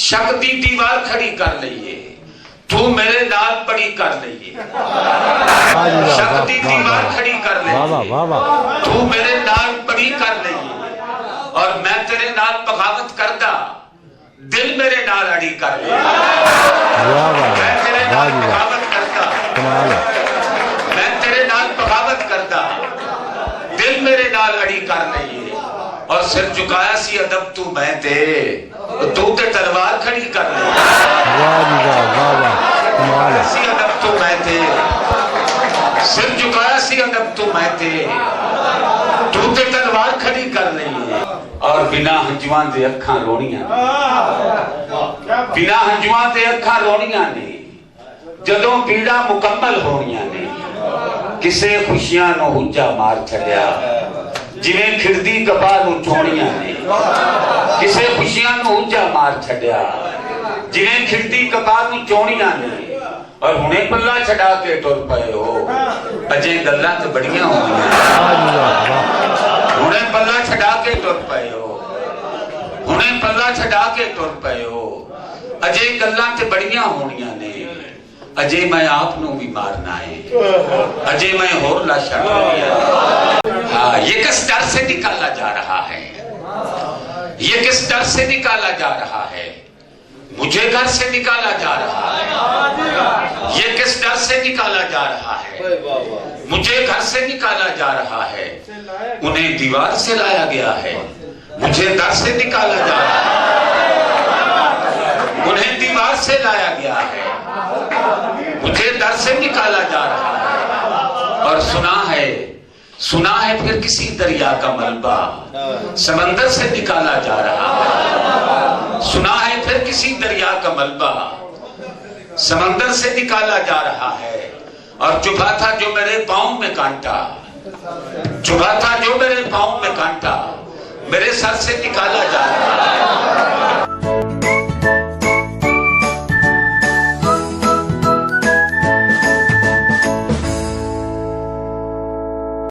शक दी दीवार खड़ी कर लईए, तू मेरे नाल बड़ी कर लईए। शक दी दीवार खड़ी कर लईए, तू मेरे नाल बड़ी कर लईए, और मैं तेरे नाल बगावत करदा, दिल मेरे नाल अड़ी कर ले। मैं तेरे नाल बगावत करदा, मैं तेरे नाल बगावत करदा, दिल मेरे नाल अड़ी कर लईए। और सिर झुकाया सी अदब तू मैं ते, तू ते तलवार खड़ी कर ले। सी अदब तू मैं ते, सिर झुकाया सी अदब तू मैं ते, तू ते तलवार खड़ी कर लईए। और बिना हंजुआं दे अखां रोणियां, बिना हंजुआं दे अखां रोणियां ने, जदों पीड़ा मुकम्मल होणियां ने, किसे खुशियां नूं हुज्जा मार छड्या, जिवें खिड़दी कपाह नूं चोणियां ने। किसे खुशियां नूं हुज्जा मार छड्या, जिवें खिड़दी कपाह नूं चोणियां ने। और हुणे पल्ला छड़ा के टुर पए हो, अजे गल्लां ते बड़ियां होंदियां। हुणे पल्ला छड़ा के टुर पए हो, हुणे पल्ला छड़ा के टुर पए हो, अजे गल्लां ते बड़ियां होणियां ने। अजे मैं आप नूं भी मारना है, अजे मैं होर लाशा करनी। हाँ, ये किस डर से निकाला जा रहा है, ये किस डर से निकाला जा रहा है? मुझे घर से निकाला जा रहा है। ये किस डर से निकाला जा रहा है? मुझे घर से निकाला जा रहा है। उन्हें दीवार से लाया गया है, मुझे दर से निकाला जा रहा है। उन्हें दीवार से लाया गया है, मुझे दर से निकाला जा रहा है। और सुना है फिर किसी दरिया का मलबा समंदर से निकाला जा रहा है। सुना है फिर किसी दरिया का मलबा समंदर से निकाला जा रहा है। और चुभा था जो मेरे पांव में कांटा, चुभा था जो मेरे पांव में कांटा, मेरे सर से निकाला जा रहा है।